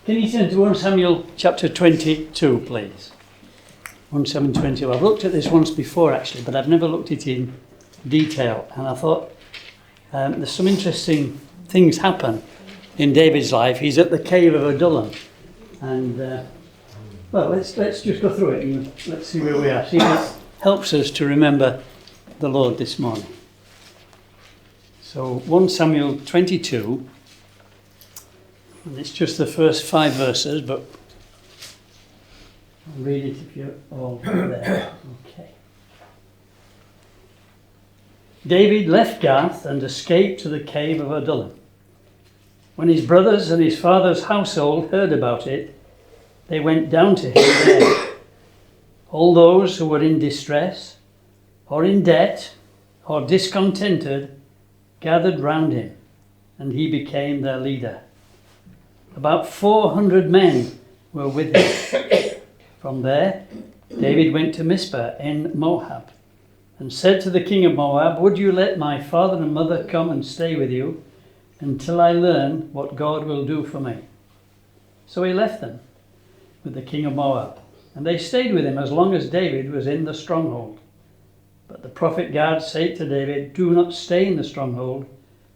Can you turn to 1 Samuel chapter 22, please? 1 Samuel 22. I've looked at this once before, actually, but I've never looked at it in detail. And I thought there's some interesting things happen in David's life. He's at the cave of Adullam. And, well, let's just go through it and let's see where we are. See if it helps us to remember the Lord this morning. So 1 Samuel 22, and it's just the first 5 verses, but I'll read it if you're all there. Okay. David left Gath and escaped to the cave of Adullam. When his brothers and his father's household heard about it, they went down to him there. All those who were in distress, or in debt, or discontented, gathered round him, and he became their leader. About 400 men were with him. From there, David went to Mizpah in Moab, and said to the king of Moab, "Would you let my father and mother come and stay with you, until I learn what God will do for me?" So he left them with the king of Moab, and they stayed with him as long as David was in the stronghold. But the prophet Gad said to David, "Do not stay in the stronghold,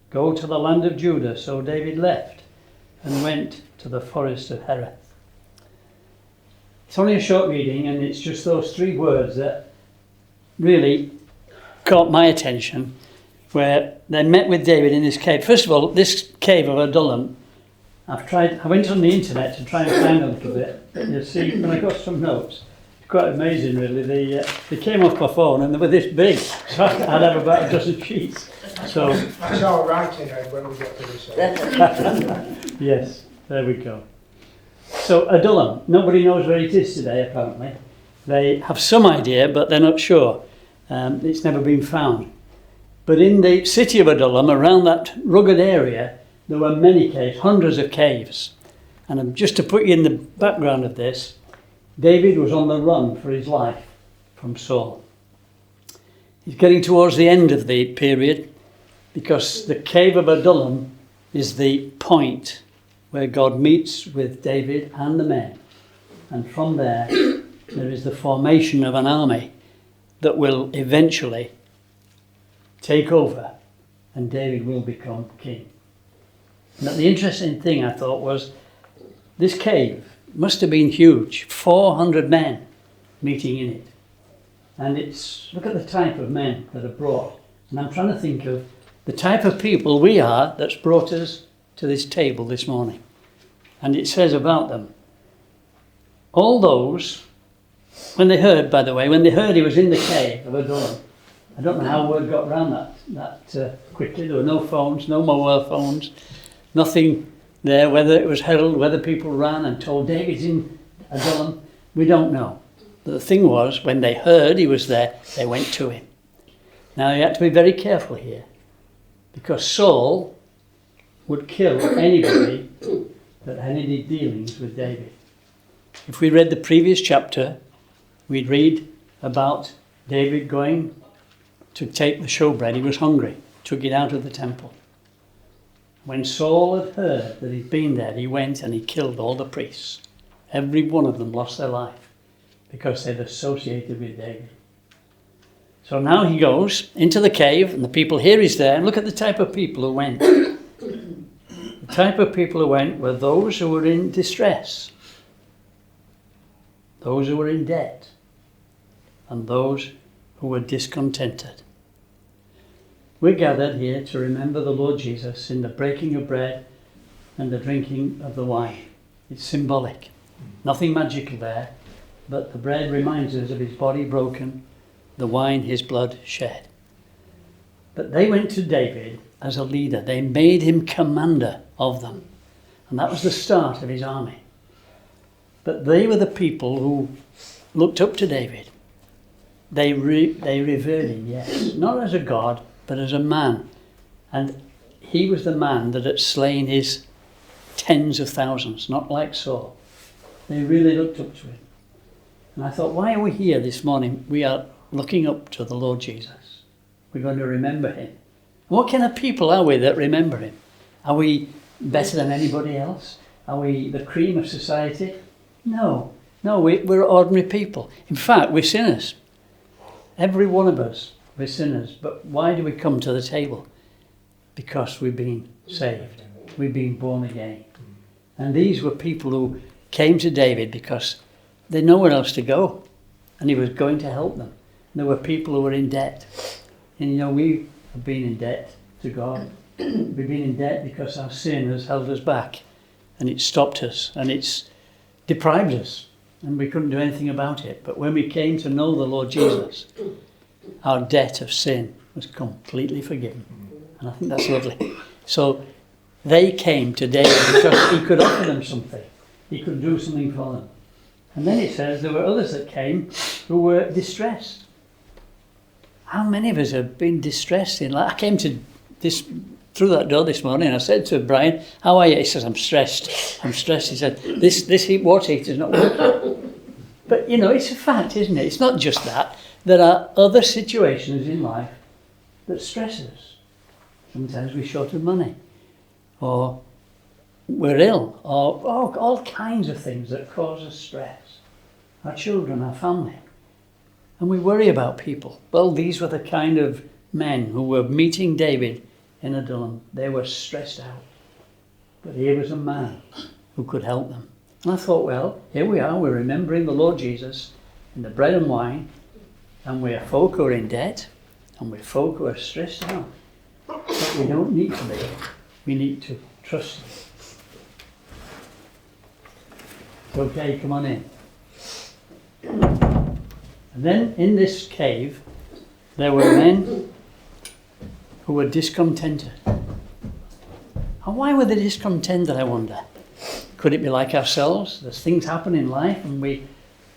go to the land of Judah." So David left and went to the forest of Hereth. It's only a short reading, and it's just those 3 words that really caught my attention, where they met with David in this cave. First of all, this cave of Adullam, I went on the internet to try and find a little bit. You see, when I got some notes, it's quite amazing really. They came off my phone and they were this big, so I'd have about a dozen sheets. So I saw writing when we got to this. Yes, there we go. So Adullam, nobody knows where it is today apparently. They have some idea, but they're not sure. It's never been found. But in the city of Adullam, around that rugged area, there were many caves, hundreds of caves. And just to put you in the background of this, David was on the run for his life from Saul. He's getting towards the end of the period, because the cave of Adullam is the point where God meets with David and the men. And from there is the formation of an army that will eventually take over, and David will become king. Now, the interesting thing I thought was this cave must have been huge, 400 men meeting in it. And look at the type of men that are brought. And I'm trying to think of the type of people we are that's brought us to this table this morning. And it says about them, all those, when they heard he was in the cave of Adullam, I don't know how word got around that quickly. There were no phones, no mobile phones, nothing there, whether it was heralded, whether people ran and told David's in Adullam, we don't know. But the thing was, when they heard he was there, they went to him. Now you have to be very careful here, because Saul would kill anybody that had any dealings with David. If we read the previous chapter, we'd read about David going to take the showbread. He was hungry, took it out of the temple. When Saul had heard that he'd been there, he went and he killed all the priests. Every one of them lost their life because they'd associated with David. So now he goes into the cave, and the people hear he's there, and look at the type of people who went. The type of people who went were those who were in distress, those who were in debt, and those who were discontented. We're gathered here to remember the Lord Jesus in the breaking of bread and the drinking of the wine. It's symbolic. Nothing magical there, but the bread reminds us of his body broken, the wine his blood shed. But they went to David as a leader. They made him commander of them. And that was the start of his army. But they were the people who looked up to David. They revered him, yes, not as a god, but as a man. And he was the man that had slain his tens of thousands, not like Saul. They really looked up to him. And I thought, why are we here this morning? We are looking up to the Lord Jesus. We're going to remember him. What kind of people are we that remember him? Are we better than anybody else? Are we the cream of society? No. No, we're ordinary people. In fact, we're sinners. Every one of us, we're sinners. But why do we come to the table? Because we've been saved. We've been born again. And these were people who came to David because they had nowhere else to go. And he was going to help them. There were people who were in debt. And we have been in debt to God. We've been in debt because our sin has held us back. And it's stopped us. And it's deprived us. And we couldn't do anything about it. But when we came to know the Lord Jesus, our debt of sin was completely forgiven. And I think that's lovely. So they came to David because he could offer them something. He could do something for them. And then it says there were others that came who were distressed. How many of us have been distressed in life? I came to through that door this morning and I said to Brian, how are you? He says, I'm stressed. He said, this water heater is not working. But, it's a fact, isn't it? It's not just that. There are other situations in life that stress us. Sometimes we're short of money. Or we're ill. Or all kinds of things that cause us stress. Our children, our family. And we worry about people. Well, these were the kind of men who were meeting David in Adullam. They were stressed out. But here was a man who could help them. And I thought, well, here we are. We're remembering the Lord Jesus in the bread and wine. And we're folk who are in debt. And we're folk who are stressed out. But we don't need to be. We need to trust him. It's okay, come on in. And then in this cave, there were men who were discontented. And why were they discontented, I wonder? Could it be like ourselves? There's things happen in life and we're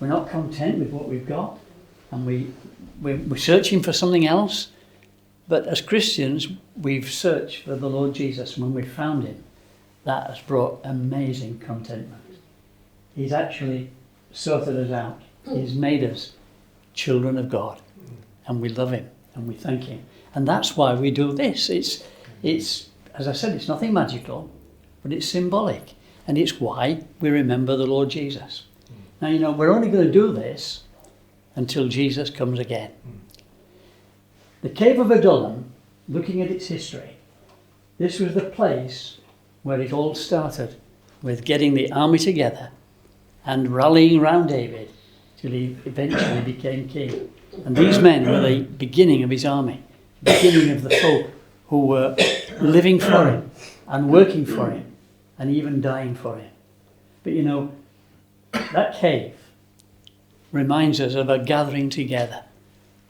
not content with what we've got. And we're searching for something else. But as Christians, we've searched for the Lord Jesus. And when we found him, that has brought amazing contentment. He's actually sorted us out. He's made us children of God. And we love him and we thank him. And that's why we do this. It's as I said, it's nothing magical, but it's symbolic. And it's why we remember the Lord Jesus. Now, we're only going to do this until Jesus comes again. The cave of Adullam, looking at its history, this was the place where it all started, with getting the army together and rallying round David till he eventually became king. And these men were the beginning of his army, the beginning of the folk who were living for him and working for him and even dying for him. But that cave reminds us of a gathering together.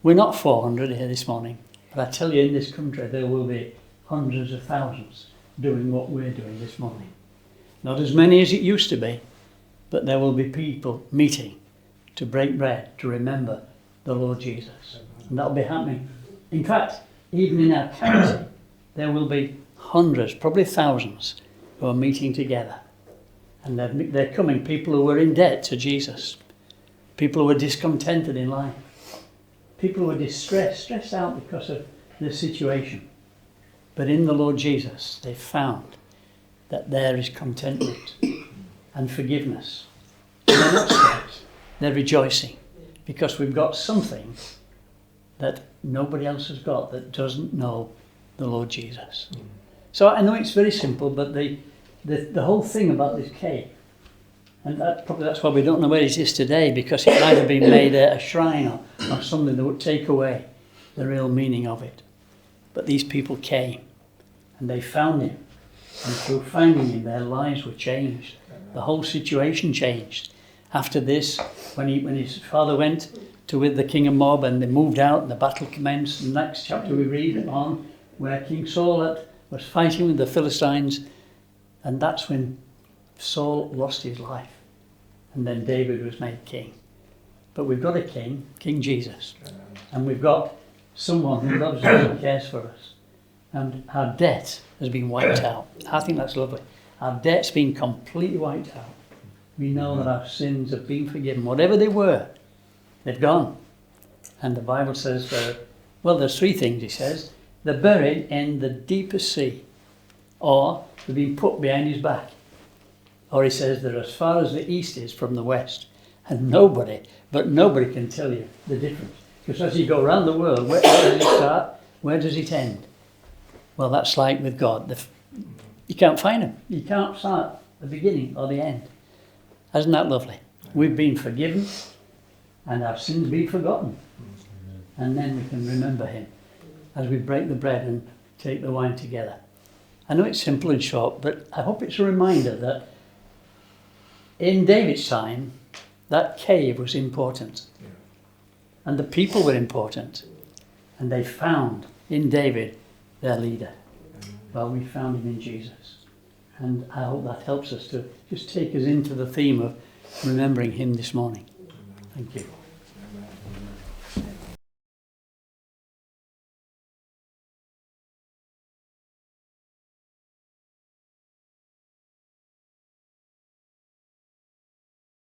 We're not 400 here this morning, but I tell you, in this country there will be hundreds of thousands doing what we're doing this morning. Not as many as it used to be, but there will be people meeting to break bread, to remember the Lord Jesus. And that'll be happening. In fact, even in our county, there will be hundreds, probably thousands, who are meeting together. And they're coming, people who were in debt to Jesus. People who were discontented in life. People who were stressed out because of their situation. But in the Lord Jesus, they found that there is contentment and forgiveness. And they're not stressed. They're rejoicing because we've got something that nobody else has got that doesn't know the Lord Jesus. So I know it's very simple, but the whole thing about this cave, and that's why we don't know where it is today, because it might have been made a shrine or something that would take away the real meaning of it. But these people came and they found him, and through finding him their lives were changed. The whole situation changed. After this, when his father went to with the king of Moab and they moved out and the battle commenced, the next chapter we read on where King Saul was fighting with the Philistines, and that's when Saul lost his life. And then David was made king. But we've got a king, King Jesus. And we've got someone who loves us and cares for us. And our debt has been wiped out. I think that's lovely. Our debt's been completely wiped out. We know that our sins have been forgiven. Whatever they were, they've gone. And the Bible says, there's three things, he says. They're buried in the deepest sea, or they've been put behind his back. Or he says they're as far as the east is from the west. And nobody can tell you the difference. Because as you go around the world, where does it start? Where does it end? Well, that's like with God. You can't find him. You can't start the beginning or the end. Isn't that lovely? We've been forgiven and our sins be forgotten. And then we can remember him as we break the bread and take the wine together. I know it's simple and short, but I hope it's a reminder that in David's time, that cave was important. And the people were important. And they found in David their leader. Well, we found him in Jesus. And I hope that helps us to just take us into the theme of remembering him this morning. Thank you.